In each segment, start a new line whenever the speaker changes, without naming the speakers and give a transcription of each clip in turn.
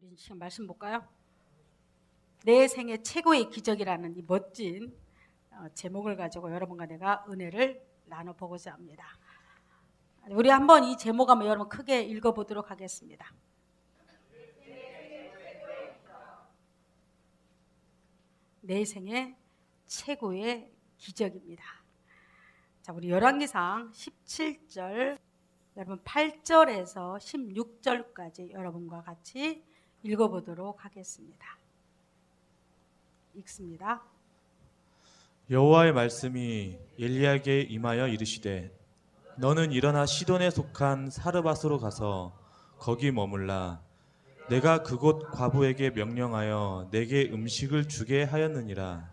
우리 지금 말씀 볼까요? 내 생애 최고의 기적이라는 이 멋진 제목을 가지고 여러분과 내가 은혜를 나눠보고자 합니다. 우리 한번 이 제목 한번 여러분 크게 읽어보도록 하겠습니다. 내 생애 최고의 기적입니다. 자, 우리 열왕기상 17절 여러분 8절에서 16절까지 여러분과 같이 읽어보도록 하겠습니다. 읽습니다.
여호와의 말씀이 엘리야에게 임하여 이르시되 너는 일어나 시돈에 속한 사르밧으로 가서 거기 머물라. 내가 그곳 과부에게 명령하여 내게 음식을 주게 하였느니라.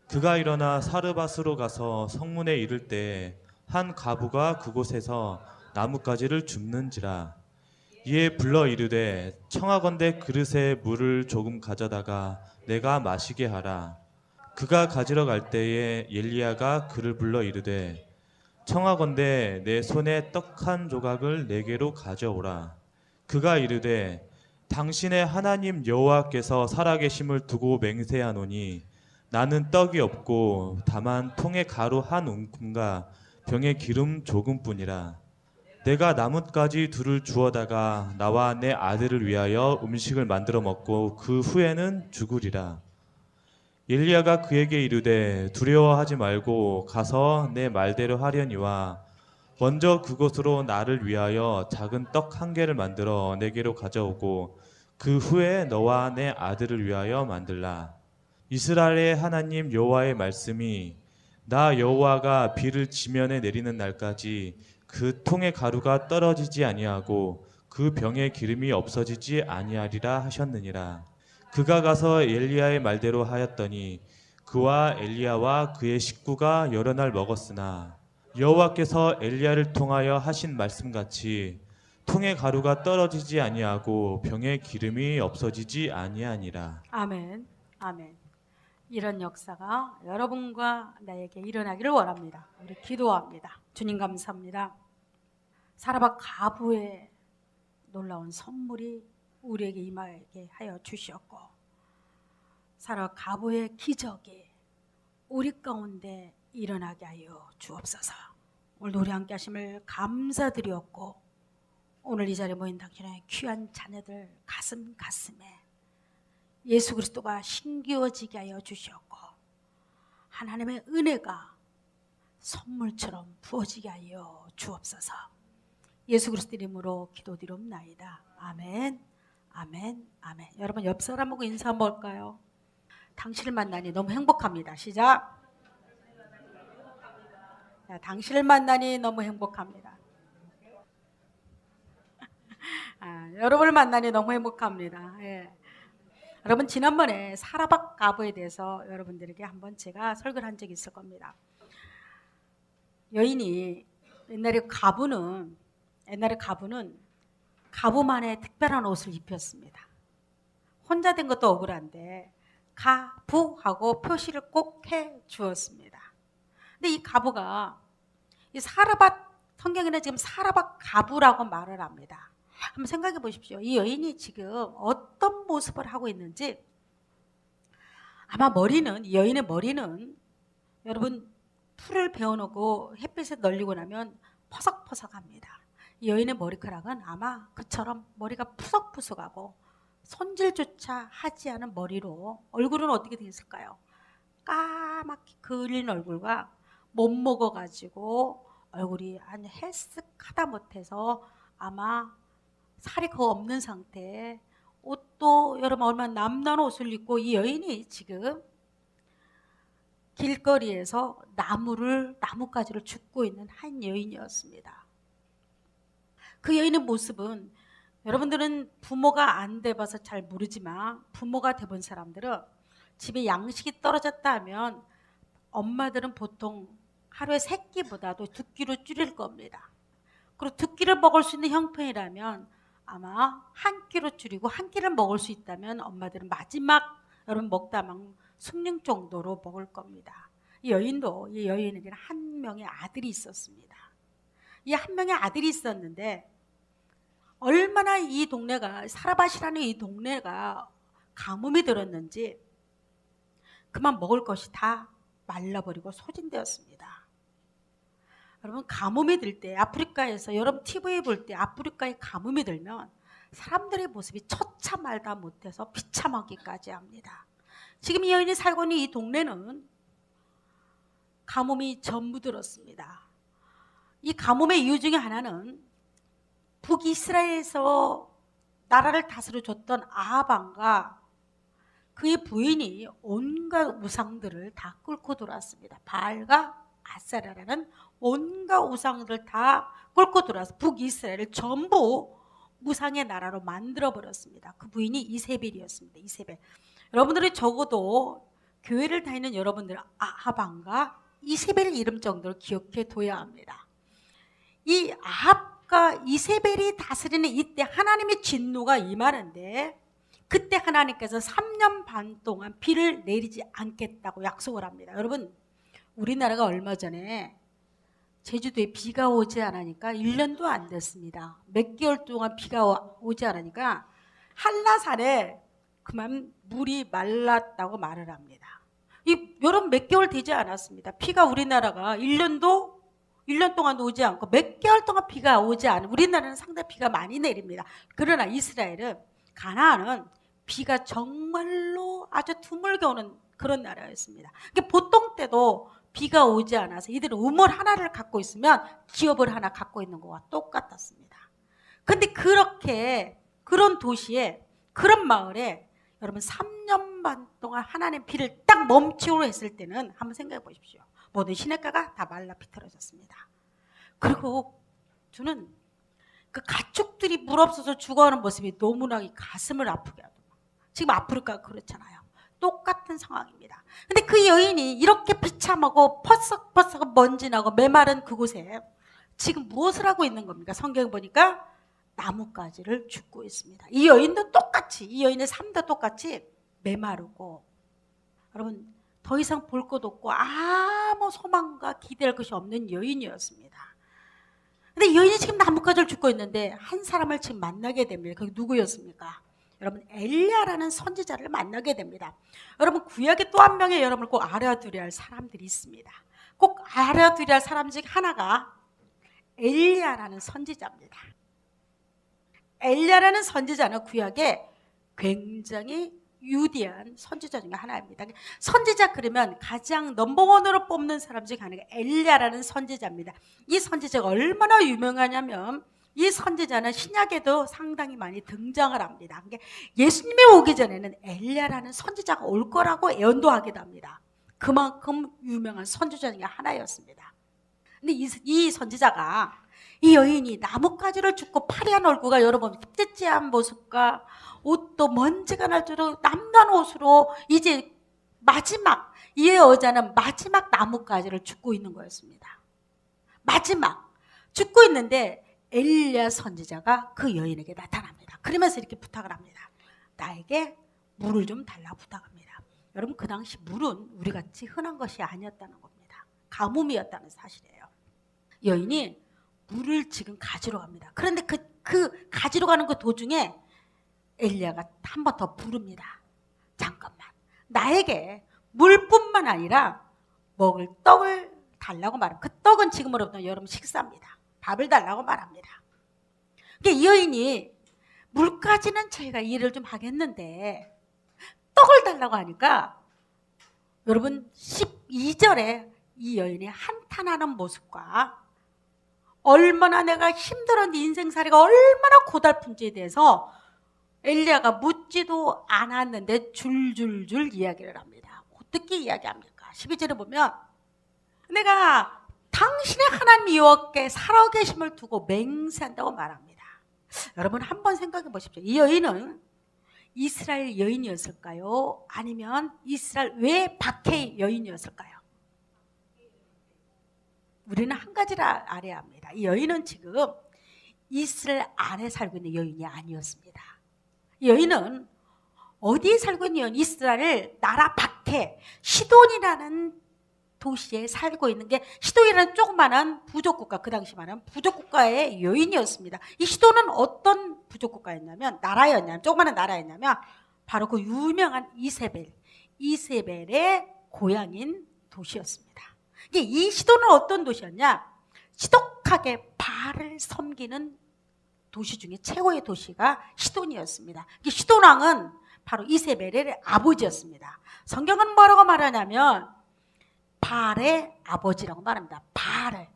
그가 일어나 사르밧으로 가서 성문에 이를 때에 한 과부가 그곳에서 나뭇가지를 줍는지라. 이에 불러 이르되 청하건대 그릇에 물을 조금 가져다가 내가 마시게 하라. 그가 가지러 갈 때에 엘리야가 그를 불러 이르되 청하건대 내 손에 떡 한 조각을 내게로 가져오라. 그가 이르되 당신의 하나님 여호와께서 살아계심을 두고 맹세하노니 나는 떡이 없고 다만 통에 가루 한 움큼과 병에 기름 조금뿐이라. 내가 나뭇가지 둘을 주어다가 나와 내 아들을 위하여 음식을 만들어 먹고 그 후에는 죽으리라. 엘리야가 그에게 이르되 두려워하지 말고 가서 내 말대로 하려니와 먼저 그곳으로 나를 위하여 작은 떡 한 개를 만들어 내게로 가져오고 그 후에 너와 내 아들을 위하여 만들라. 이스라엘의 하나님 여호와의 말씀이 나 여호와가 비를 지면에 내리는 날까지 그 통의 가루가 떨어지지 아니하고 그 병에 기름이 없어지지 아니하리라 하셨느니라. 그가 가서 엘리야의 말대로 하였더니 그와 엘리야와 그의 식구가 여러 날 먹었으나 여호와께서 엘리야를 통하여 하신 말씀같이 통의 가루가 떨어지지 아니하고 병에 기름이 없어지지 아니하니라.
아멘. 아멘. 이런 역사가 여러분과 나에게 일어나기를 원합니다. 우리 기도합니다. 주님 감사합니다. 사르밧 과부의 놀라운 선물이 우리에게 임하게 하여 주시었고 사르밧 과부의 기적이 우리 가운데 일어나게 하여 주옵소서. 오늘도 우리 함께 하심을 감사드렸고 오늘 이 자리에 모인 당신의 귀한 자녀들 가슴에 예수 그리스도가 신기워지게 하여 주시었고 하나님의 은혜가 선물처럼 부어지게 하여 주옵소서. 예수 그리스도 이름으로 기도드리옵나이다. 아멘. 아멘. 아멘. 여러분 옆 사람하고 인사 한번 볼까요? 당신을 만나니 너무 행복합니다. 시작. 자, 당신을 만나니 너무 행복합니다. 여러분을 만나니 너무 행복합니다. 예. 여러분 지난번에 사르밧 과부에 대해서 여러분들에게 한번 제가 설교를 한 적이 있을 겁니다. 여인이 옛날에 과부는 과부만의 특별한 옷을 입혔습니다. 혼자 된 것도 억울한데 과부하고 표시를 꼭 해 주었습니다. 근데 이 과부가 이 사르밧 성경에는 지금 사르밧 과부라고 말을 합니다. 한번 생각해 보십시오. 이 여인이 지금 어떤 모습을 하고 있는지 아마 이 여인의 머리는 여러분 풀을 베어놓고 햇빛에 널리고 나면 퍼석퍼석합니다. 이 여인의 머리카락은 아마 그처럼 머리가 푸석푸석하고 손질조차 하지 않은 머리로 얼굴은 어떻게 되어 있을까요? 까맣게 그을린 얼굴과 못 먹어가지고 얼굴이 아주 헬쓱하다 못해서 아마 살이 거의 없는 상태에 옷도 여러분 얼마나 남다른 옷을 입고 이 여인이 지금 길거리에서 나뭇가지를 줍고 있는 한 여인이었습니다. 그 여인의 모습은 여러분들은 부모가 안 돼봐서 잘 모르지만 부모가 돼본 사람들은 집에 양식이 떨어졌다 하면 엄마들은 보통 하루에 3끼보다도 2끼로 줄일 겁니다. 그리고 2끼를 먹을 수 있는 형편이라면 아마 1끼로 줄이고 1끼를 먹을 수 있다면 엄마들은 마지막 여러분 먹다 막 숨는 정도로 먹을 겁니다. 이 여인에게는 한 명의 아들이 있었습니다. 이 한 명의 아들이 있었는데 얼마나 이 동네가, 사라밧이라는 이 동네가 가뭄이 들었는지 그만 먹을 것이 다 말라버리고 소진되었습니다. 여러분, 가뭄이 들 때, 아프리카에서 여러분 TV 볼 때 아프리카에 가뭄이 들면 사람들의 모습이 처참하다 못해서 비참하기까지 합니다. 지금 이 여인이 살고 있는 이 동네는 가뭄이 전부 들었습니다. 이 가뭄의 이유 중에 하나는 북이스라엘에서 나라를 다스려 줬던 아합 왕과 그의 부인이 온갖 우상들을 다 끌고 들어왔습니다. 바알과 아세라라는 온갖 우상들을 다 끌고 들어와서 북이스라엘을 전부 우상의 나라로 만들어버렸습니다. 그 부인이 이세벨이었습니다. 이세벨. 여러분들이 적어도 교회를 다니는 여러분들 아합 왕과 이세벨 이름 정도를 기억해 둬야 합니다. 이 아합과 이세벨이 다스리는 이때 하나님의 진노가 임하는데, 그때 하나님께서 3년 반 동안 비를 내리지 않겠다고 약속을 합니다. 여러분, 우리나라가 얼마 전에 제주도에 비가 오지 않으니까 1년도 안 됐습니다. 몇 개월 동안 비가 오지 않으니까 한라산에 그만 물이 말랐다고 말을 합니다. 여러분, 몇 개월 되지 않았습니다. 비가 우리나라가 1년 동안도 오지 않고 몇 개월 동안 비가 오지 않은, 우리나라는 상당히 비가 많이 내립니다. 그러나 이스라엘은, 가나안은 비가 정말로 아주 드물게 오는 그런 나라였습니다. 보통 때도 비가 오지 않아서 이들은 우물 하나를 갖고 있으면 기업을 하나 갖고 있는 것과 똑같았습니다. 그런데 그런 도시에, 그런 마을에 여러분 3년 반 동안 하나님 비를 딱 멈추기로 했을 때는 한번 생각해 보십시오. 모든 시냇가가 다 말라 비틀어졌습니다. 그리고 저는 그 가축들이 물 없어서 죽어가는 모습이 너무나 가슴을 아프게 하더라고요. 지금 아프리카가 그렇잖아요. 똑같은 상황입니다. 근데 그 여인이 이렇게 비참하고 퍼석퍼석 먼지 나고 메마른 그곳에 지금 무엇을 하고 있는 겁니까? 성경 보니까 나뭇가지를 줍고 있습니다. 이 여인도 똑같이, 이 여인의 삶도 똑같이 메마르고, 여러분, 더 이상 볼 것 없고 아무 소망과 기대할 것이 없는 여인이었습니다. 근데 이 여인이 지금 나뭇가지를 줍고 있는데 한 사람을 지금 만나게 됩니다. 그게 누구였습니까? 여러분, 엘리야라는 선지자를 만나게 됩니다. 여러분, 구약에 또 한 명의 여러분을 꼭 알아두려야 할 사람들이 있습니다. 꼭 알아두려야 할 사람 중 하나가 엘리야라는 선지자입니다. 엘리야라는 선지자는 구약에 굉장히 유대한 선지자 중에 하나입니다. 선지자 그러면 가장 넘버원으로 뽑는 사람 중에 하나가 엘리야라는 선지자입니다. 이 선지자가 얼마나 유명하냐면, 이 선지자는 신약에도 상당히 많이 등장을 합니다. 예수님이 오기 전에는 엘리야라는 선지자가 올 거라고 예언도 하기도 합니다. 그만큼 유명한 선지자 중에 하나였습니다. 근데 이 선지자가, 이 여인이 나뭇가지를 줍고 파리한 얼굴과 여러분 찌찌한 모습과 옷도 먼지가 날 정도로 남단 옷으로 이제 마지막, 이 여자는 마지막 나뭇가지를 줍고 있는 거였습니다. 마지막 줍고 있는데 엘리야 선지자가 그 여인에게 나타납니다. 그러면서 이렇게 부탁을 합니다. 나에게 물을 좀 달라고 부탁합니다. 여러분, 그 당시 물은 우리같이 흔한 것이 아니었다는 겁니다. 가뭄이었다는 사실이에요. 여인이 물을 지금 가지러 갑니다. 그런데 그 가지러 가는 그 도중에 엘리야가 한 번 더 부릅니다. 잠깐만, 나에게 물뿐만 아니라 먹을 떡을 달라고 말합니다. 그 떡은 지금으로부터 여러분 식사입니다. 밥을 달라고 말합니다. 이 여인이 물까지는 저희가 이해를 좀 하겠는데 떡을 달라고 하니까, 여러분 12절에 이 여인이 한탄하는 모습과 얼마나 내가 힘들었는데 인생살이가 얼마나 고달픈지에 대해서 엘리야가 묻지도 않았는데 줄줄줄 이야기를 합니다. 어떻게 이야기합니까? 12절에 보면, 내가 당신의 하나님 여호와께 살아계심을 두고 맹세한다고 말합니다. 여러분, 한번 생각해 보십시오. 이 여인은 이스라엘 여인이었을까요? 아니면 이스라엘 외 밖의 여인이었을까요? 우리는 한 가지를 알아야 합니다. 이 여인은 지금 이스라엘 안에 살고 있는 여인이 아니었습니다. 이 여인은 어디에 살고 있는 여인? 이스라엘 나라 밖에 시돈이라는 도시에 살고 있는 게 시돈이라는 조그마한 부족국가, 그 당시 말하는 부족국가의 여인이었습니다. 이 시돈은 어떤 부족국가였냐면, 나라였냐면, 조그마한 나라였냐면 바로 그 유명한 이세벨의 고향인 도시였습니다. 이 시돈은 어떤 도시였냐? 지독하게 바알을 섬기는 도시 중에 최고의 도시가 시돈이었습니다. 시돈 왕은 바로 이세벨의 아버지였습니다. 성경은 뭐라고 말하냐면 바알의 아버지라고 말합니다. 바알.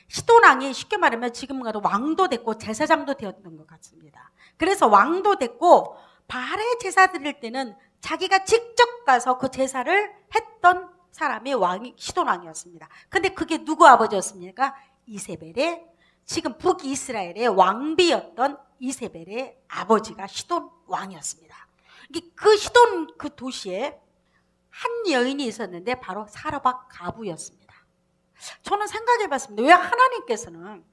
시돈 왕이 쉽게 말하면 지금 가도 왕도 됐고 제사장도 되었던 것 같습니다. 그래서 왕도 됐고 바알의 제사 드릴 때는 자기가 직접 가서 그 제사를 했던 사람이 시돈 왕이었습니다. 근데 그게 누구 아버지였습니까? 이세벨의, 지금 북이스라엘의 왕비였던 이세벨의 아버지가 시돈 왕이었습니다. 그 시돈 그 도시에 한 여인이 있었는데 바로 사르밧 가부였습니다. 저는 생각해 봤습니다. 왜 하나님께서는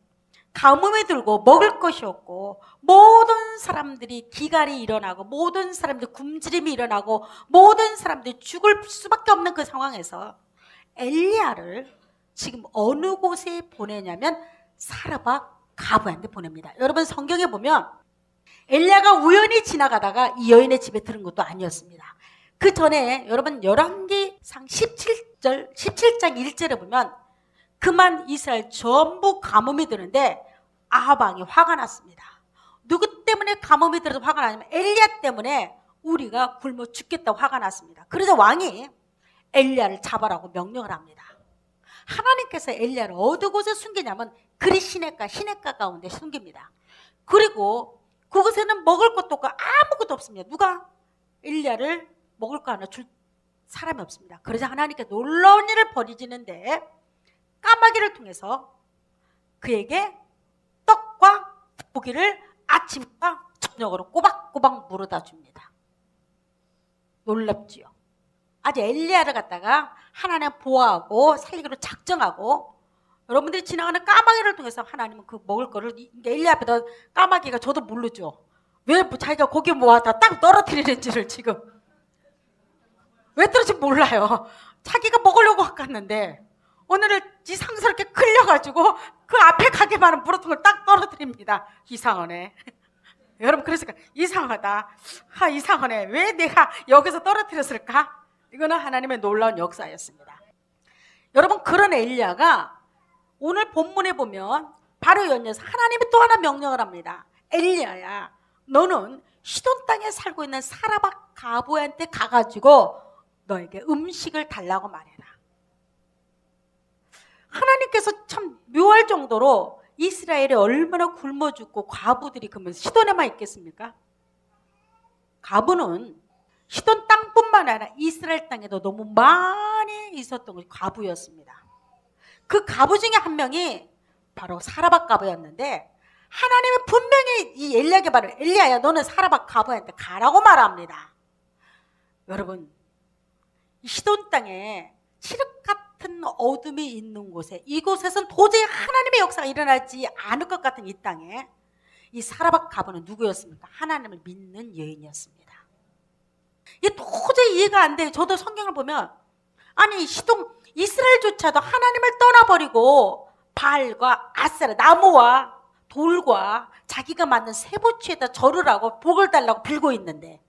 가뭄이 들고 먹을 것이 없고 모든 사람들이 기갈이 일어나고 모든 사람들이 굶주림이 일어나고 모든 사람들이 죽을 수밖에 없는 그 상황에서 엘리야를 지금 어느 곳에 보내냐면 사르밧 가부한테 보냅니다. 여러분 성경에 보면 엘리야가 우연히 지나가다가 이 여인의 집에 들은 것도 아니었습니다. 그 전에 여러분 열왕기상 17장 1절에 보면 그만 이스라엘 전부 가뭄이 드는데 아합 왕이 화가 났습니다. 누구 때문에 가뭄이 들어서 화가 나냐면 엘리야 때문에 우리가 굶어 죽겠다고 화가 났습니다. 그래서 왕이 엘리야를 잡아라고 명령을 합니다. 하나님께서 엘리야를 어느 곳에 숨기냐면 그리 시냇가 가운데 숨깁니다. 그리고 그곳에는 먹을 것도 없고 아무것도 없습니다. 누가 엘리야를 먹을 거 하나 줄 사람이 없습니다. 그래서 하나님께 놀라운 일을 벌이시는데 까마귀를 통해서 그에게 떡과 고기를 아침과 저녁으로 꼬박꼬박 물어다 줍니다. 놀랍지요. 아주 엘리야를 갖다가 하나님 보호하고 살리기로 작정하고 여러분들이 지나가는 까마귀를 통해서 하나님은 그 먹을 거를 엘리야 앞에다 까마귀가 저도 모르죠. 왜 자기가 고기 모아다 딱 떨어뜨리는지를 지금 왜 떨어질지 몰라요. 자기가 먹으려고 갔는데 오늘은 이상스럽게 끌려가지고 그 앞에 가게만한 물어통을 딱 떨어뜨립니다. 이상하네. 여러분 그랬을까? 이상하다. 이상하네. 왜 내가 여기서 떨어뜨렸을까? 이거는 하나님의 놀라운 역사였습니다. 여러분 그런 엘리야가 오늘 본문에 보면 바로 연이어서 하나님이 또 하나 명령을 합니다. 엘리야야, 너는 시돈 땅에 살고 있는 사르밧 가부한테 가가지고 너에게 음식을 달라고 말해라. 하나님께서 참 묘할 정도로 이스라엘이 얼마나 굶어 죽고 과부들이 그러면 시돈에만 있겠습니까? 가부는 시돈 땅뿐만 아니라 이스라엘 땅에도 너무 많이 있었던 것이 가부였습니다. 그 가부 중에 한 명이 바로 사르밧 가부였는데 하나님은 분명히 이 엘리야에게 바로 엘리야야 너는 사르밧 가부한테 가라고 말합니다. 여러분 이 시돈 땅에 칠흑 같은 어둠이 있는 곳에 이곳에선 도저히 하나님의 역사가 일어나지 않을 것 같은 이 땅에 이 사르밧 가부는 누구였습니까? 하나님을 믿는 여인이었습니다. 이게 도저히 이해가 안 돼요. 저도 성경을 보면 아니 시돈 이스라엘조차도 하나님을 떠나버리고 바알과 아세라 나무와 돌과 자기가 만든 세부치에다 절을 하고 복을 달라고 빌고 있는데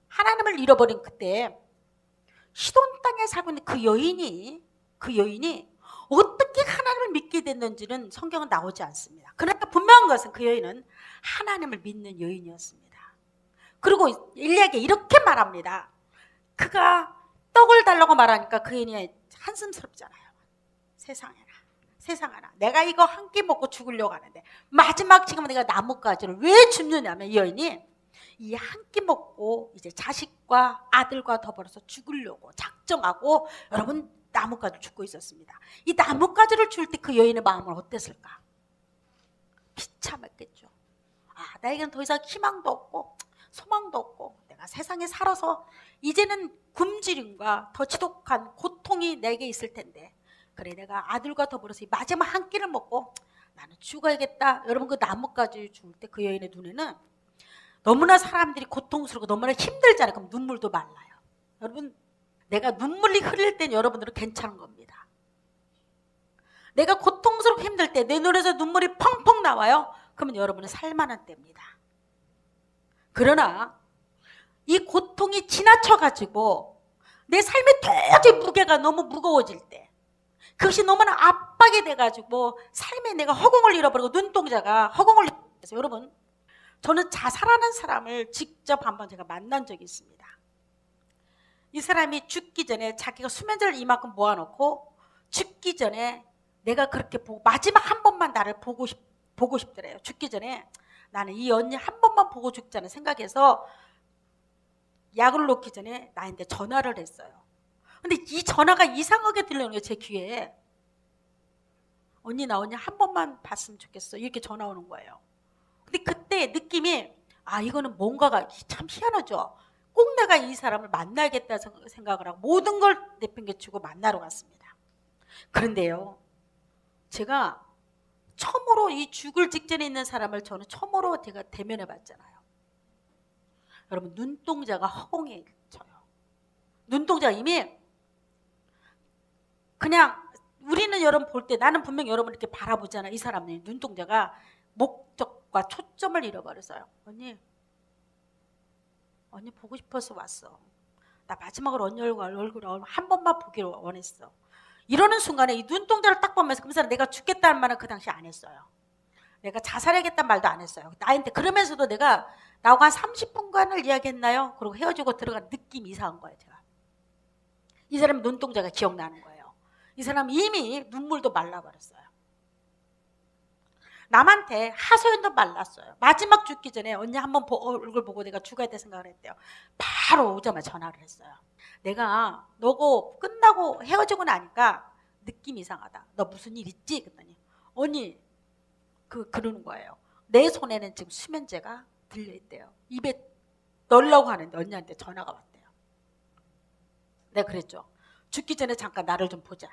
하나님을 잃어버린 그때 시돈 땅에 살고 있는 그 여인이 어떻게 하나님을 믿게 됐는지는 성경은 나오지 않습니다. 그러나 분명한 것은 그 여인은 하나님을 믿는 여인이었습니다. 그리고 엘리야에게 이렇게 말합니다. 그가 떡을 달라고 말하니까 그 여인이 한숨스럽잖아요. 세상에나 내가 이거 한 끼 먹고 죽으려고 하는데 마지막 지금 내가 나뭇가지를 왜 줍느냐면 이 여인이 이 한 끼 먹고 이제 자식과 아들과 더불어서 죽으려고 작정하고 여러분 나뭇가지를 줍고 있었습니다. 이 나뭇가지를 줄 때 그 여인의 마음은 어땠을까? 비참했겠죠. 나에게는 더 이상 희망도 없고 소망도 없고 내가 세상에 살아서 이제는 굶주림과 더 지독한 고통이 내게 있을 텐데 그래 내가 아들과 더불어서 이 마지막 한 끼를 먹고 나는 죽어야겠다. 여러분 그 나뭇가지 줄 때 그 여인의 눈에는 너무나 사람들이 고통스럽고 너무나 힘들잖아요. 그럼 눈물도 말라요. 여러분 내가 눈물이 흐릴 땐 여러분들은 괜찮은 겁니다. 내가 고통스럽고 힘들 때 내 눈에서 눈물이 펑펑 나와요. 그러면 여러분은 살만한 때입니다. 그러나 이 고통이 지나쳐가지고 내 삶의 도저히 무게가 너무 무거워질 때, 그것이 너무나 압박이 돼가지고 삶에 내가 허공을 잃어버리고 눈동자가 허공을 잃어버려서, 여러분, 저는 자살하는 사람을 직접 한번 제가 만난 적이 있습니다. 이 사람이 죽기 전에 자기가 수면제를 이만큼 모아놓고 죽기 전에 내가 그렇게 보고 마지막 한 번만 나를 보고 싶더래요. 죽기 전에 나는 이 언니 한 번만 보고 죽자는 생각해서 약을 놓기 전에 나한테 전화를 했어요. 근데 이 전화가 이상하게 들리는 거예요. 제 귀에. 언니 나 언니 한 번만 봤으면 좋겠어. 이렇게 전화 오는 거예요. 근데 그때 느낌이, 아, 이거는 뭔가가 참 희한하죠. 꼭 내가 이 사람을 만나야겠다 생각을 하고 모든 걸 내팽개치고 만나러 갔습니다. 그런데요, 제가 처음으로 이 죽을 직전에 있는 사람을 저는 처음으로 제가 대면해 봤잖아요. 여러분, 눈동자가 허공에 쳐요. 눈동자가 이미 그냥, 우리는 여러분 볼 때, 나는 분명 여러분 이렇게 바라보잖아요. 이 사람은 눈동자가 목적과 초점을 잃어버렸어요. 언니 보고 싶어서 왔어. 나 마지막으로 언니 얼굴 한 번만 보기를 원했어. 이러는 순간에 이 눈동자를 딱 보면서 그 사람 내가 죽겠다는 말은 그 당시 안 했어요. 내가 자살하겠다는 말도 안 했어요. 나한테 그러면서도 내가 나하고 한 30분간을 이야기했나요? 그리고 헤어지고 들어간 느낌이 이상한 거예요. 제가 이 사람 눈동자가 기억나는 거예요. 이 사람 이미 눈물도 말라버렸어요. 남한테 하소연도 말랐어요. 마지막 죽기 전에 언니 한번 얼굴 보고 내가 죽어야 돼 생각을 했대요. 바로 오자마자 전화를 했어요. 내가 너고 끝나고 헤어지고 나니까 느낌이 이상하다. 너 무슨 일 있지? 그랬더니 언니 그러는 거예요. 내 손에는 지금 수면제가 들려있대요. 입에 넣으려고 하는데 언니한테 전화가 왔대요. 내가 그랬죠. 죽기 전에 잠깐 나를 좀 보자.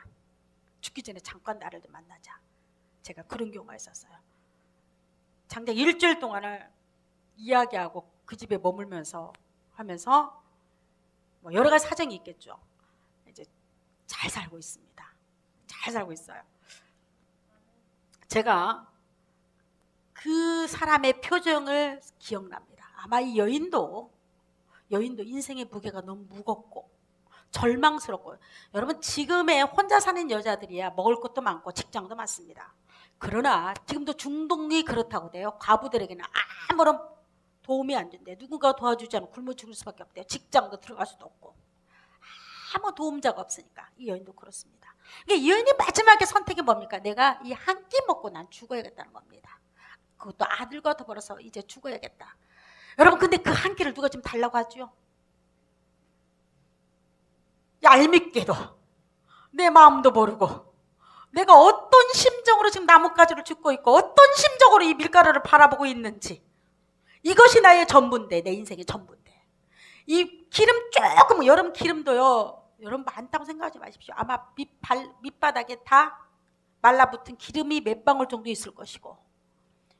죽기 전에 잠깐 나를 좀 만나자. 제가 그런 경우가 있었어요. 장장 일주일 동안을 이야기하고 그 집에 머물면서 하면서 뭐 여러 가지 사정이 있겠죠. 이제 잘 살고 있습니다. 잘 살고 있어요. 제가 그 사람의 표정을 기억납니다. 아마 이 여인도 인생의 무게가 너무 무겁고 절망스럽고, 여러분 지금의 혼자 사는 여자들이야 먹을 것도 많고 직장도 많습니다. 그러나 지금도 중동이 그렇다고 돼요. 과부들에게는 아무런 도움이 안 된대. 누군가 도와주지 않으면 굶어 죽을 수밖에 없대요. 직장도 들어갈 수도 없고 아무 도움자가 없으니까. 이 여인도 그렇습니다. 그러니까 이 여인이 마지막에 선택이 뭡니까? 내가 이 한 끼 먹고 난 죽어야겠다는 겁니다. 그것도 아들과 더불어서 이제 죽어야겠다. 여러분, 근데 그 한 끼를 누가 좀 달라고 하죠? 얄밉게도 내 마음도 모르고 내가 어떤 심정으로 지금 나뭇가지를 줍고 있고 어떤 심정으로 이 밀가루를 바라보고 있는지, 이것이 나의 전부인데, 내 인생의 전부인데, 이 기름 조금, 여러분 기름도요, 여러분 많다고 생각하지 마십시오. 아마 밑바닥에 다 말라붙은 기름이 몇 방울 정도 있을 것이고,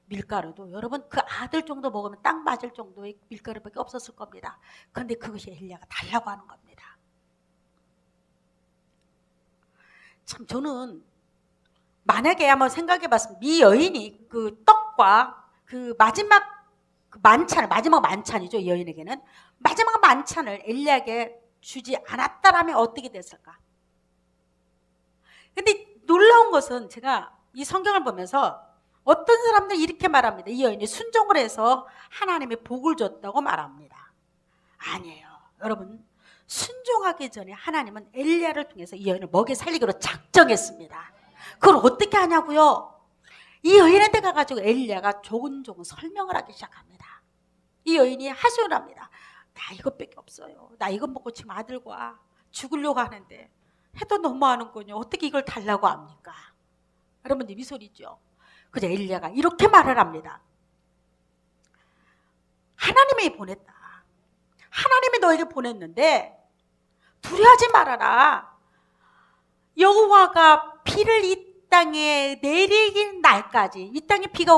밀가루도 여러분 그 아들 정도 먹으면 딱 맞을 정도의 밀가루밖에 없었을 겁니다. 그런데 그것이 엘리야가 달라고 하는 겁니다. 참, 저는 만약에 한번 생각해 봤습니다. 이 여인이 그 떡과 그 마지막 만찬이죠. 이 여인에게는 마지막 만찬을 엘리야에게 주지 않았다라면 어떻게 됐을까? 근데 놀라운 것은, 제가 이 성경을 보면서 어떤 사람들이 이렇게 말합니다. 이 여인이 순종을 해서 하나님의 복을 줬다고 말합니다. 아니에요. 여러분, 순종하기 전에 하나님은 엘리야를 통해서 이 여인을 먹여 살리기로 작정했습니다. 그걸 어떻게 하냐고요? 이 여인한테 가가지고 엘리야가 조근조근 설명을 하기 시작합니다. 이 여인이 하소연을 합니다. 나 이것밖에 없어요. 나 이것 먹고 지금 아들과 죽으려고 하는데 해도 너무하는군요. 어떻게 이걸 달라고 합니까? 여러분들 미소리죠. 그저 엘리야가 이렇게 말을 합니다. 하나님이 보냈다. 하나님이 너에게 보냈는데 두려워하지 말아라. 여호와가 비를 이 땅에 내리긴 날까지, 이 땅에 비가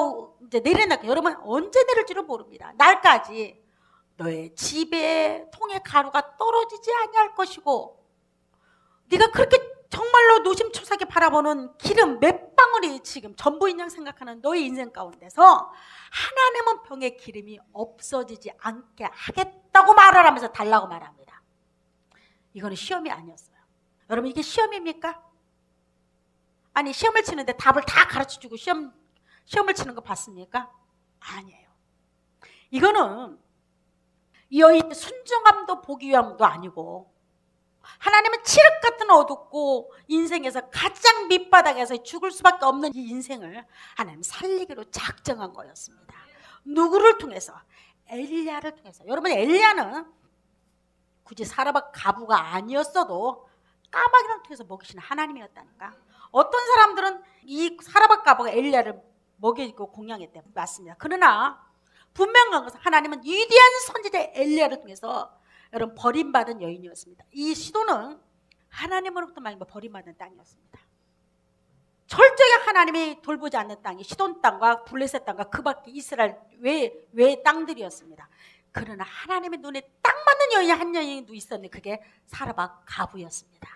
이제 내리는 날까지, 여러분 언제 내릴지를 모릅니다. 날까지 너의 집에 통에 가루가 떨어지지 아니할 것이고, 네가 그렇게 정말로 노심초사하게 바라보는 기름 몇 방울이 지금 전부인 양 생각하는 너의 인생 가운데서 하나님은 병의 기름이 없어지지 않게 하겠다고 말을 하면서 달라고 말합니다. 이거는 시험이 아니었어요. 여러분, 이게 시험입니까? 아니, 시험을 치는데 답을 다 가르쳐주고 시험을 치는 거 봤습니까? 아니에요. 이거는 이 여인의 순종함도 보기 위함도 아니고, 하나님은 칠흑 같은 어둡고 인생에서 가장 밑바닥에서 죽을 수밖에 없는 이 인생을 하나님 살리기로 작정한 거였습니다. 누구를 통해서? 엘리야를 통해서. 여러분, 엘리야는 굳이 사라밧 가부가 아니었어도 까마귀를 통해서 먹이시는 하나님이었다니까. 어떤 사람들은 이 사라밧 가부가 엘리야를 먹이고 공양했대. 맞습니다. 그러나 분명한 것은 하나님은 위대한 선지자 엘리야를 통해서 여러분 버림받은 여인이었습니다. 이 시도는 하나님으로부터 말미암아 버림받은 땅이었습니다. 철저히 하나님이 돌보지 않는 땅이 시돈 땅과 블레셋 땅과 그 밖에 이스라엘 외의 땅들이었습니다. 그러나 하나님의 눈에 딱 맞는 여인이 한 여인도 있었는데 그게 사라밧 가부였습니다.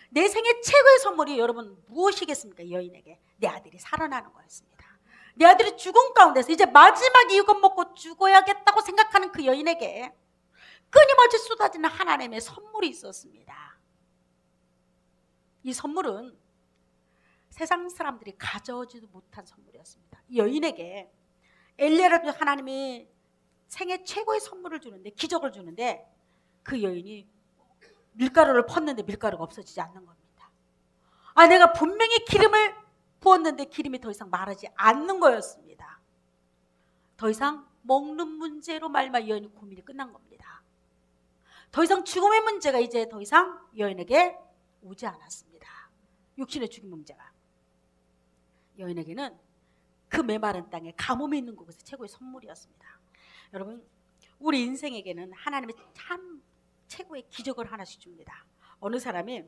내 생애 최고의 선물이 여러분 무엇이겠습니까? 여인에게 내 아들이 살아나는 거였습니다. 내 아들이 죽음 가운데서 이제 마지막 이유건 먹고 죽어야겠다고 생각하는 그 여인에게 끊임없이 쏟아지는 하나님의 선물이 있었습니다. 이 선물은 세상 사람들이 가져오지도 못한 선물이었습니다. 이 여인에게 엘리야를 통해 하나님이 생애 최고의 선물을 주는데, 기적을 주는데, 그 여인이 밀가루를 펐는데 밀가루가 없어지지 않는 겁니다. 내가 분명히 기름을 부었는데 기름이 더 이상 마르지 않는 거였습니다. 더 이상 먹는 문제로 말미암아 이 여인의 고민이 끝난 겁니다. 더 이상 죽음의 문제가 이제 더 이상 여인에게 오지 않았습니다. 육신의 죽음 문제가. 여인에게는 그 메마른 땅에 가뭄이 있는 곳에서 최고의 선물이었습니다. 여러분, 우리 인생에게는 하나님의 참 최고의 기적을 하나씩 줍니다. 어느 사람이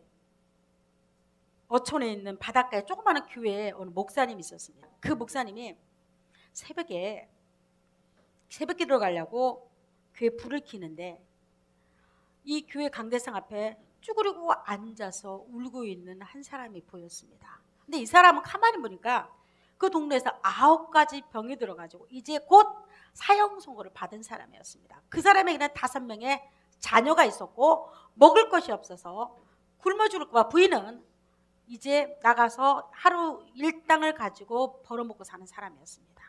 어촌에 있는 바닷가에 조그마한 교회에 어느 목사님이 있었습니다. 그 목사님이 새벽에 새벽 기도를 가려고 교회 불을 켜는데 이 교회 강대상 앞에 쭈그리고 앉아서 울고 있는 한 사람이 보였습니다. 근데 이 사람은 가만히 보니까 그 동네에서 9가지 병이 들어가지고 이제 곧 사형 선고를 받은 사람이었습니다. 그 사람에게는 5명의 자녀가 있었고 먹을 것이 없어서 굶어 죽을 거야. 부인은 이제 나가서 하루 일당을 가지고 벌어먹고 사는 사람이었습니다.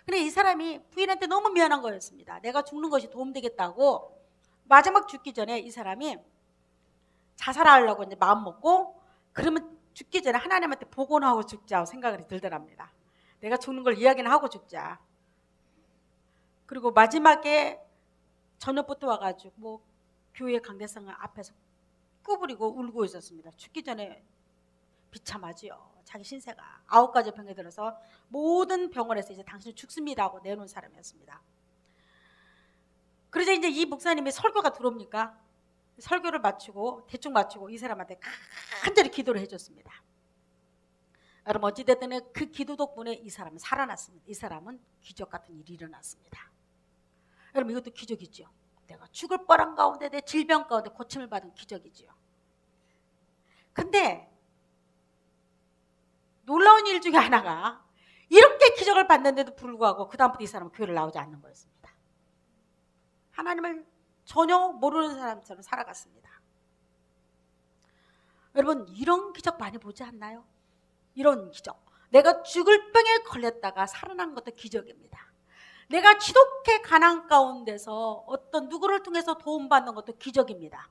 근데 이 사람이 부인한테 너무 미안한 거였습니다. 내가 죽는 것이 도움되겠다고 마지막 죽기 전에 이 사람이 자살하려고 이제 마음 먹고, 그러면 죽기 전에 하나님한테 복원하고 죽자고 생각이 들더랍니다. 내가 죽는 걸 이야기는 하고 죽자. 그리고 마지막에 저녁부터 와가지고 뭐 교회 강대상 앞에서 꾸부리고 울고 있었습니다. 죽기 전에 비참하지요. 자기 신세가 9가지 병에 들어서 모든 병원에서 이제 당신은 죽습니다 하고 내놓은 사람이었습니다. 그러자 이제 이 목사님이 설교가 들어옵니까? 설교를 마치고 대충 마치고 이 사람한테 간절히 기도를 해줬습니다. 여러분, 어찌됐든 그 기도 덕분에 이 사람은 살아났습니다. 이 사람은 기적 같은 일이 일어났습니다. 여러분, 이것도 기적이죠. 내가 죽을 뻔한 가운데 내 질병 가운데 고침을 받은 기적이지요. 근데 놀라운 일 중에 하나가 이렇게 기적을 받는데도 불구하고 그 다음부터 이 사람은 교회를 나오지 않는 거였습니다. 하나님을 전혀 모르는 사람처럼 살아갔습니다. 여러분, 이런 기적 많이 보지 않나요? 이런 기적. 내가 죽을 병에 걸렸다가 살아난 것도 기적입니다. 내가 지독해 가난 가운데서 어떤 누구를 통해서 도움받는 것도 기적입니다.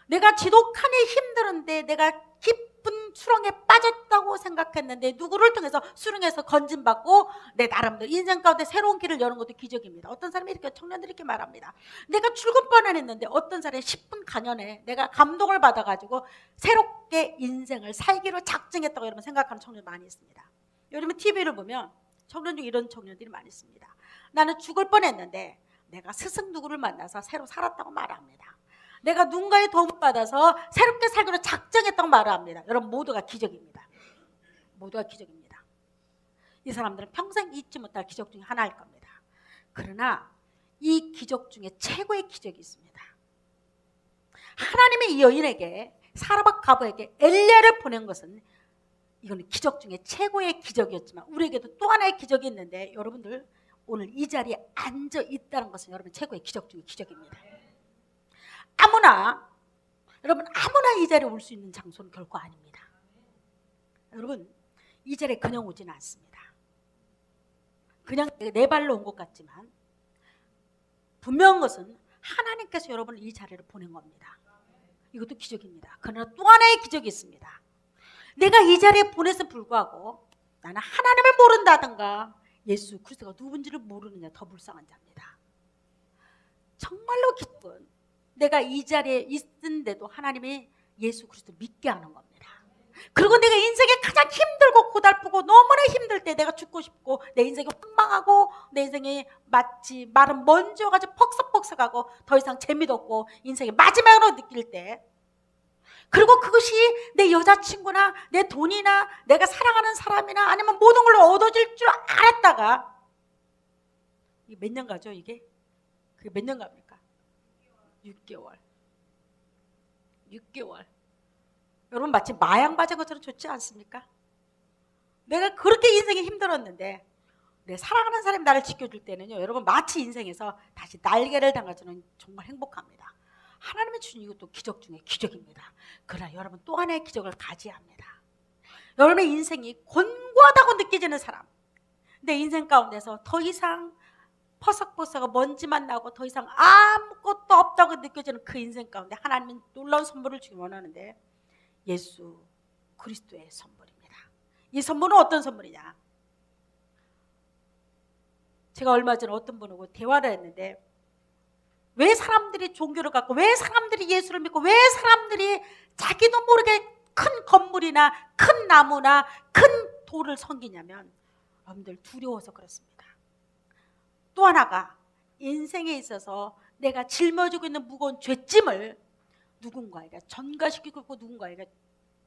내가 지독하니 힘들은데 내가 깊은 수렁에 빠졌다고 생각했는데 누구를 통해서 수렁에서 건진받고 내 나름대로 인생 가운데 새로운 길을 여는 것도 기적입니다. 어떤 사람이 이렇게, 청년들이 이렇게 말합니다. 내가 죽을 뻔했는데 어떤 사람이 10분 간연에 내가 감동을 받아가지고 새롭게 인생을 살기로 작정했다고 여러분 생각하는 청년 많이 있습니다. 요즘에 TV를 보면 청년 중 이런 청년들이 많이 있습니다. 나는 죽을 뻔했는데 내가 스승 누구를 만나서 새로 살았다고 말합니다. 내가 누군가의 도움을 받아서 새롭게 살기로 작정했다고 말을 합니다. 여러분, 모두가 기적입니다. 모두가 기적입니다. 이 사람들은 평생 잊지 못할 기적 중에 하나일 겁니다. 그러나 이 기적 중에 최고의 기적이 있습니다. 하나님의 이 여인에게 사라밧 과부에게 엘리야를 보낸 것은 이거는 기적 중에 최고의 기적이었지만 우리에게도 또 하나의 기적이 있는데 여러분들 오늘 이 자리에 앉아 있다는 것은 여러분 최고의 기적 중에 기적입니다. 여러분 아무나 이 자리에 올 수 있는 장소는 결코 아닙니다. 여러분 이 자리에 그냥 오지는 않습니다. 그냥 내 발로 온 것 같지만 분명한 것은 하나님께서 여러분을 이 자리를 보낸 겁니다. 이것도 기적입니다. 그러나 또 하나의 기적이 있습니다. 내가 이 자리에 보내서 불구하고 나는 하나님을 모른다든가 예수 그리스도가 누군지를 모르느냐 더 불쌍한 자입니다. 정말로 기쁜 내가 이 자리에 있는데도 하나님이 예수 그리스도 믿게 하는 겁니다. 그리고 내가 인생에 가장 힘들고 고달프고 너무나 힘들 때 내가 죽고 싶고 내 인생이 황망하고 내 인생이 마치 마른 먼지여가지고 퍽석퍽석하고 더 이상 재미도 없고 인생의 마지막으로 느낄 때 그리고 그것이 내 여자친구나 내 돈이나 내가 사랑하는 사람이나 아니면 모든 걸로 얻어질 줄 알았다가 이게 몇 년 가죠 이게? 그게 몇 년 갑니까? 6개월. 여러분 마치 마약 맞은 것처럼 좋지 않습니까? 내가 그렇게 인생이 힘들었는데 내 사랑하는 사람이 나를 지켜줄 때는요 여러분 마치 인생에서 다시 날개를 달아주는 정말 행복합니다. 하나님이 주신 이것도 기적 중에 기적입니다. 그러나 여러분 또 하나의 기적을 가져야 합니다. 여러분의 인생이 곤고하다고 느껴지는 사람, 내 인생 가운데서 더 이상 퍼석퍼석 먼지만 나고 더 이상 아무것도 없다고 느껴지는 그 인생 가운데 하나님은 놀라운 선물을 주기 원하는데 예수 그리스도의 선물입니다. 이 선물은 어떤 선물이냐? 제가 얼마 전에 어떤 분하고 대화를 했는데 왜 사람들이 종교를 갖고 왜 사람들이 예수를 믿고 왜 사람들이 자기도 모르게 큰 건물이나 큰 나무나 큰 돌을 섬기냐면 여러분들 두려워서 그렇습니다. 또 하나가 인생에 있어서 내가 짊어지고 있는 무거운 죄짐을 누군가에게 전가시키고 있고 누군가에게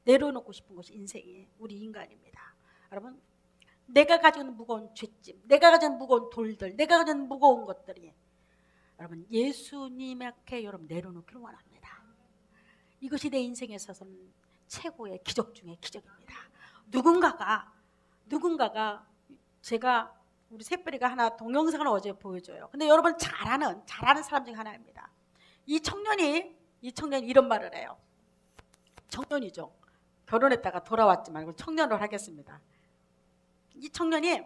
내려놓고 싶은 것이 인생이 우리 인간입니다. 여러분 내가 가지고 있는 무거운 죄짐, 내가 가지고 있는 무거운 돌들, 내가 가지고 있는 무거운 것들이 여러분 예수님께 여러분 내려놓기를 원합니다. 이것이 내 인생에 있어서는 최고의 기적 중의 기적입니다. 누군가가 제가 우리 새별이가 하나 동영상을 어제 보여줘요. 근데 여러분 잘하는 사람 중 하나입니다. 이 청년이 이런 말을 해요. 청년이죠. 결혼했다가 돌아왔지만 청년을 하겠습니다. 이 청년이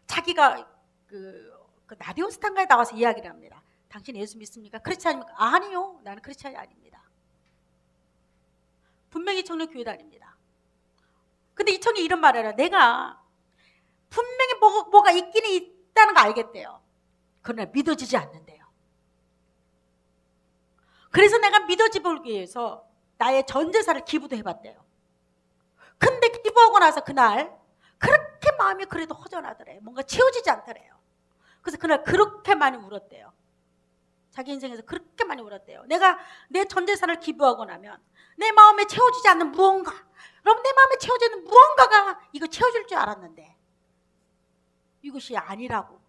자기가 그 라디오 스타인가에 나와서 이야기를 합니다. 당신 예수 믿습니까? 크리스찬입니까? 아니요. 나는 크리스찬이 아닙니다. 분명히 청년 교회 다닙니다. 근데 이 청년이 이런 말을 해요. 내가 분명히 뭐가 있기는 있다는 거 알겠대요. 그러나 믿어지지 않는데요. 그래서 내가 믿어지기 위해서 나의 전 재산을 기부도 해봤대요. 근데 기부하고 나서 그날 그렇게 마음이 그래도 허전하더래요. 뭔가 채워지지 않더래요. 그래서 그날 그렇게 많이 울었대요. 자기 인생에서 그렇게 많이 울었대요. 내가 내 전 재산을 기부하고 나면 내 마음에 채워지지 않는 무언가, 여러분 내 마음에 채워지는 무언가가 이거 채워줄 줄 알았는데 이것이 아니라고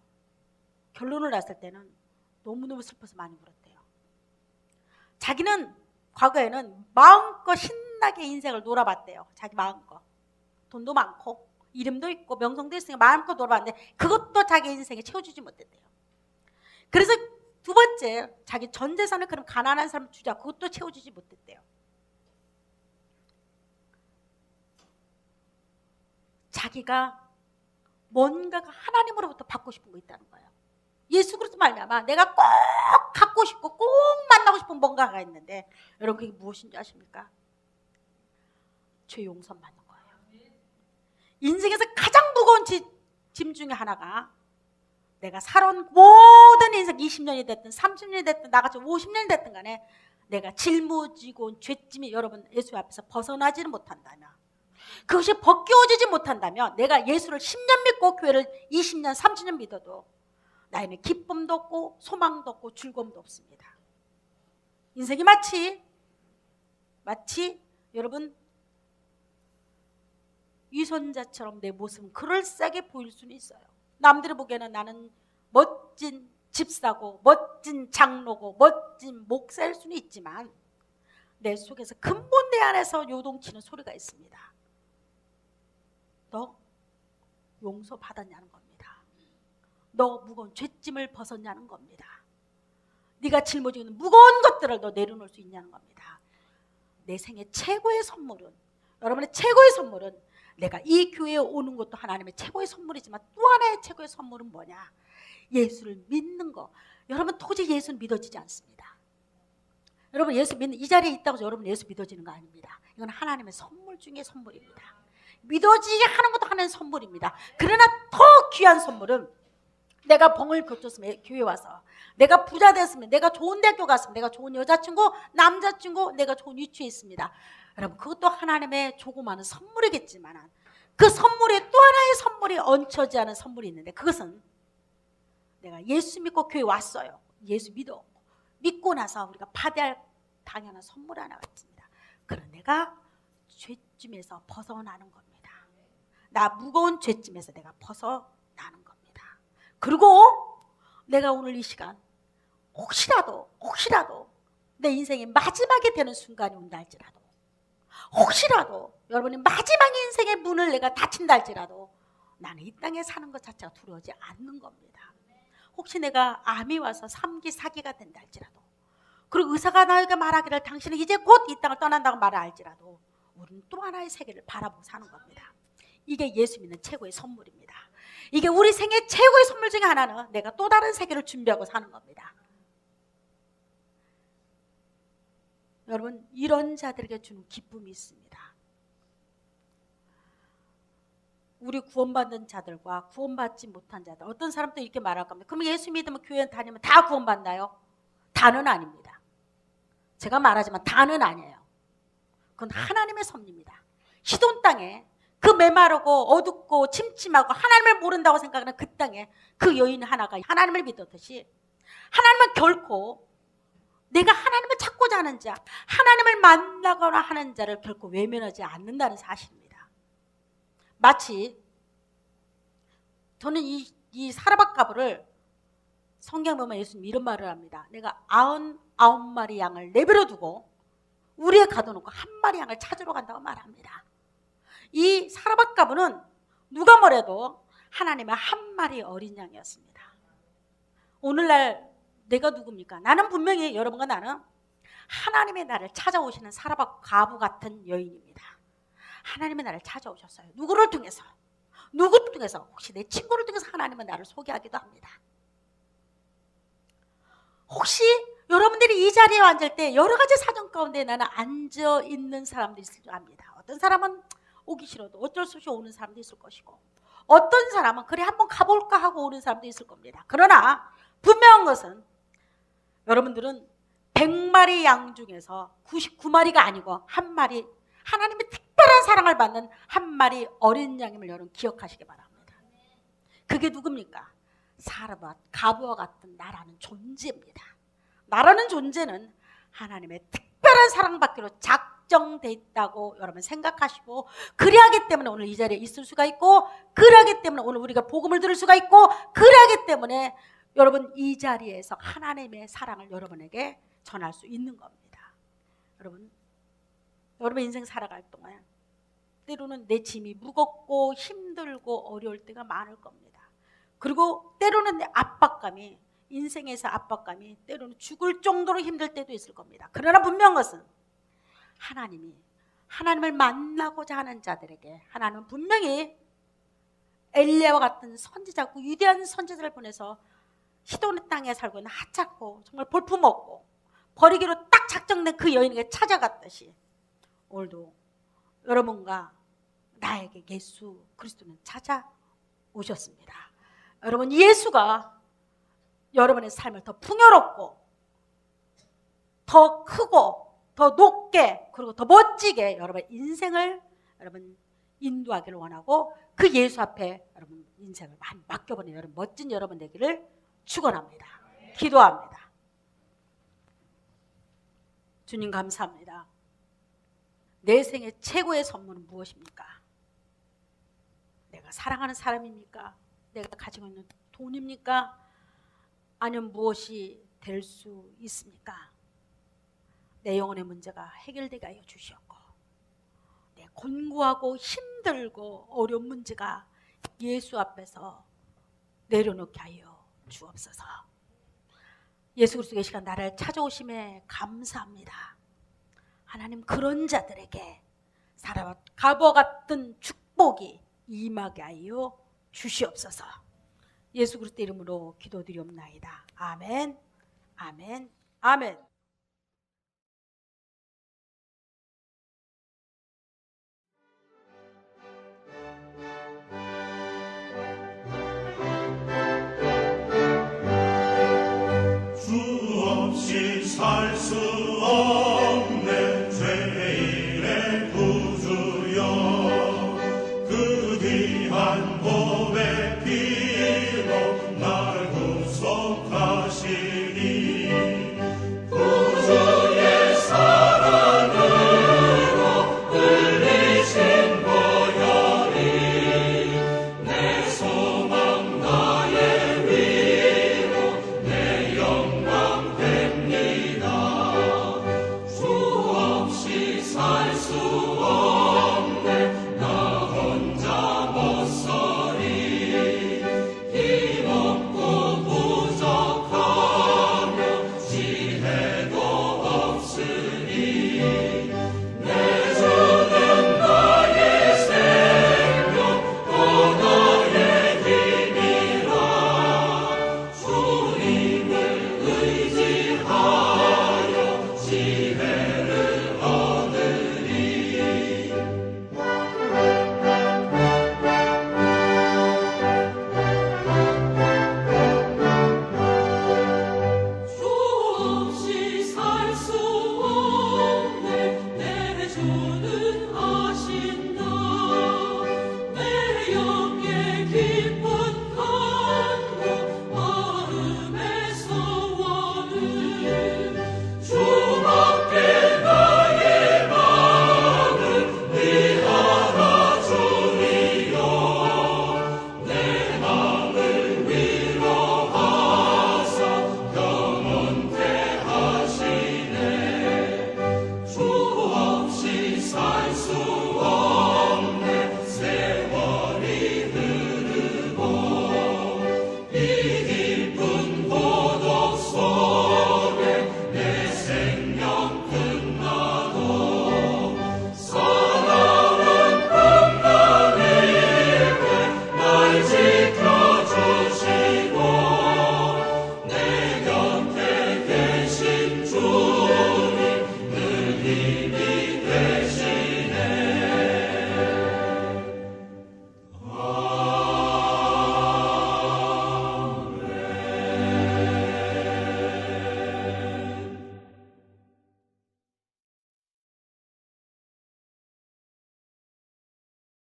결론을 났을 때는 너무너무 슬퍼서 많이 울었대요. 자기는 과거에는 마음껏 신나게 인생을 놀아봤대요. 자기 마음껏. 돈도 많고 이름도 있고 명성도 있으니까 마음껏 놀아봤는데 그것도 자기 인생에 채워주지 못했대요. 그래서 두 번째 자기 전 재산을 그럼 가난한 사람 주자, 그것도 채워주지 못했대요. 자기가 뭔가가 하나님으로부터 받고 싶은 거 있다는 거예요. 예수 그리스도 말미암아 내가 꼭 갖고 싶고 꼭 만나고 싶은 뭔가가 있는데 여러분 그게 무엇인지 아십니까? 죄 용서 받는 거예요. 인생에서 가장 무거운 짐 중에 하나가 내가 살아온 모든 인생 20년이 됐든 30년이 됐든 나같이 50년이 됐든 간에 내가 짊어지고 온 죄짐이 여러분 예수 앞에서 벗어나지는 못한다면, 그것이 벗겨지지 못한다면 내가 예수를 10년 믿고 교회를 20년 30년 믿어도 나에는 기쁨도 없고 소망도 없고 즐거움도 없습니다. 인생이 마치 여러분 위선자처럼 내 모습은 그럴싸하게 보일 수는 있어요. 남들이 보기에는 나는 멋진 집사고 멋진 장로고 멋진 목사일 수는 있지만 내 속에서 근본 내 안에서 요동치는 소리가 있습니다. 너 용서받았냐는 겁니다. 너 무거운 죄짐을 벗었냐는 겁니다. 네가 짊어지고 있는 무거운 것들을 너 내려놓을 수 있냐는 겁니다. 내 생애 최고의 선물은, 여러분의 최고의 선물은, 내가 이 교회에 오는 것도 하나님의 최고의 선물이지만 또 하나의 최고의 선물은 뭐냐? 예수를 믿는 거. 여러분 도저히 예수는 믿어지지 않습니다. 여러분 예수 믿는, 이 자리에 있다고 해서 여러분 예수 믿어지는 거 아닙니다. 이건 하나님의 선물 중에 선물입니다. 믿어지게 하는 것도 하나의 선물입니다. 그러나 더 귀한 선물은, 내가 봉을 거쳤으면 교회 와서, 내가 부자 됐으면, 내가 좋은 대학교 갔으면, 내가 좋은 여자친구, 남자친구, 내가 좋은 위치에 있습니다. 여러분 그것도 하나님의 조그마한 선물이겠지만 그 선물에 또 하나의 선물이 얹혀지 않은 선물이 있는데, 그것은 내가 예수 믿고 교회 왔어요. 예수 믿고 나서 우리가 받아야 할 당연한 선물 하나가 있습니다. 그런 내가 죄짐에서 벗어나는 겁니다. 나 무거운 죄짐에서 내가 벗어나는 겁니다. 그리고 내가 오늘 이 시간 혹시라도 내 인생의 마지막이 되는 순간이 온다 할지라도, 혹시라도 여러분이 마지막 인생의 문을 내가 닫힌다 할지라도 나는 이 땅에 사는 것 자체가 두려워하지 않는 겁니다. 혹시 내가 암이 와서 3기 4기가 된다 할지라도, 그리고 의사가 나에게 말하기를 당신은 이제 곧 이 땅을 떠난다고 말을 할지라도 우리는 또 하나의 세계를 바라보고 사는 겁니다. 이게 예수 믿는 최고의 선물입니다. 이게 우리 생애 최고의 선물 중에 하나는 내가 또 다른 세계를 준비하고 사는 겁니다. 여러분 이런 자들에게 주는 기쁨이 있습니다. 우리 구원받는 자들과 구원받지 못한 자들, 어떤 사람도 이렇게 말할 겁니다. 그럼 예수 믿으면 교회 다니면 다 구원받나요? 다는 아닙니다. 제가 말하지만 다는 아니에요. 그건 하나님의 섭리입니다. 시돈 땅에 그 메마르고 어둡고 침침하고 하나님을 모른다고 생각하는 그 땅에 그 여인 하나가 하나님을 믿었듯이, 하나님은 결코 내가 하나님을 찾고자 하는 자, 하나님을 만나거나 하는 자를 결코 외면하지 않는다는 사실입니다. 마치 저는 이 사라밧 가부를 성경 보면 예수님 이런 말을 합니다. 내가 99마리 양을 내버려 두고 우리에 가둬놓고 한 마리 양을 찾으러 간다고 말합니다. 이 사라밧 가부는 누가 뭐래도 하나님의 한 마리 어린 양이었습니다. 오늘날 내가 누굽니까? 나는 분명히 여러분과 나는 하나님의 나를 찾아오시는 사라밧 가부 같은 여인입니다. 하나님의 나를 찾아오셨어요. 누구를 통해서? 누구를 통해서? 혹시 내 친구를 통해서 하나님은 나를 소개하기도 합니다. 혹시 여러분들이 이 자리에 앉을 때 여러 가지 사정 가운데 나는 앉아 있는 사람도 있을 줄 압니다. 어떤 사람은 오기 싫어도 어쩔 수 없이 오는 사람도 있을 것이고, 어떤 사람은 그래 한번 가볼까 하고 오는 사람도 있을 겁니다. 그러나 분명한 것은 여러분들은 100마리 양 중에서 99마리가 아니고 한 마리, 하나님의 특별한 사랑을 받는 한 마리 어린 양임을 여러분 기억하시기 바랍니다. 그게 누굽니까? 사라밧 가부와 같은 나라는 존재입니다. 나라는 존재는 하나님의 특별한 사랑받기로 작정돼 있다고 여러분 생각하시고, 그러하기 때문에 오늘 이 자리에 있을 수가 있고, 그러하기 때문에 오늘 우리가 복음을 들을 수가 있고, 그러하기 때문에 여러분 이 자리에서 하나님의 사랑을 여러분에게 전할 수 있는 겁니다. 여러분 인생 살아갈 동안 때로는 내 짐이 무겁고 힘들고 어려울 때가 많을 겁니다. 그리고 때로는 내 압박감이, 인생에서 압박감이 때로는 죽을 정도로 힘들 때도 있을 겁니다. 그러나 분명한 것은 하나님을 만나고자 하는 자들에게 하나님은 분명히 엘리야와 같은 선지자고 위대한 선지자를 보내서 시돈 땅에 살고 있는 하찮고 정말 볼품없고 버리기로 딱 작정된 그 여인에게 찾아갔듯이 오늘도 여러분과 나에게 예수 그리스도는 찾아오셨습니다. 여러분 예수가 여러분의 삶을 더 풍요롭고 더 크고 더 높게 그리고 더 멋지게 여러분의 인생을 여러분 인도하기를 원하고, 그 예수 앞에 여러분 인생을 많이 맡겨보는 여러분 멋진 여러분 되기를 축원합니다. 기도합니다. 주님 감사합니다. 내 생의 최고의 선물은 무엇입니까? 내가 사랑하는 사람입니까? 내가 가지고 있는 돈입니까? 아니면 무엇이 될 수 있습니까? 내 영혼의 문제가 해결되게 하여 주시옵고, 내 곤고하고 힘들고 어려운 문제가 예수 앞에서 내려놓게 하여 주옵소서. 예수 그리스도의 시간 나를 찾아오심에 감사합니다. 하나님, 그런 자들에게 사람 갑오 같은 축복이 임하게 하여 주시옵소서. 예수 그리스도 이름으로 기도드리옵나이다. 아멘, 아멘, 아멘.
주 없이 살 수 없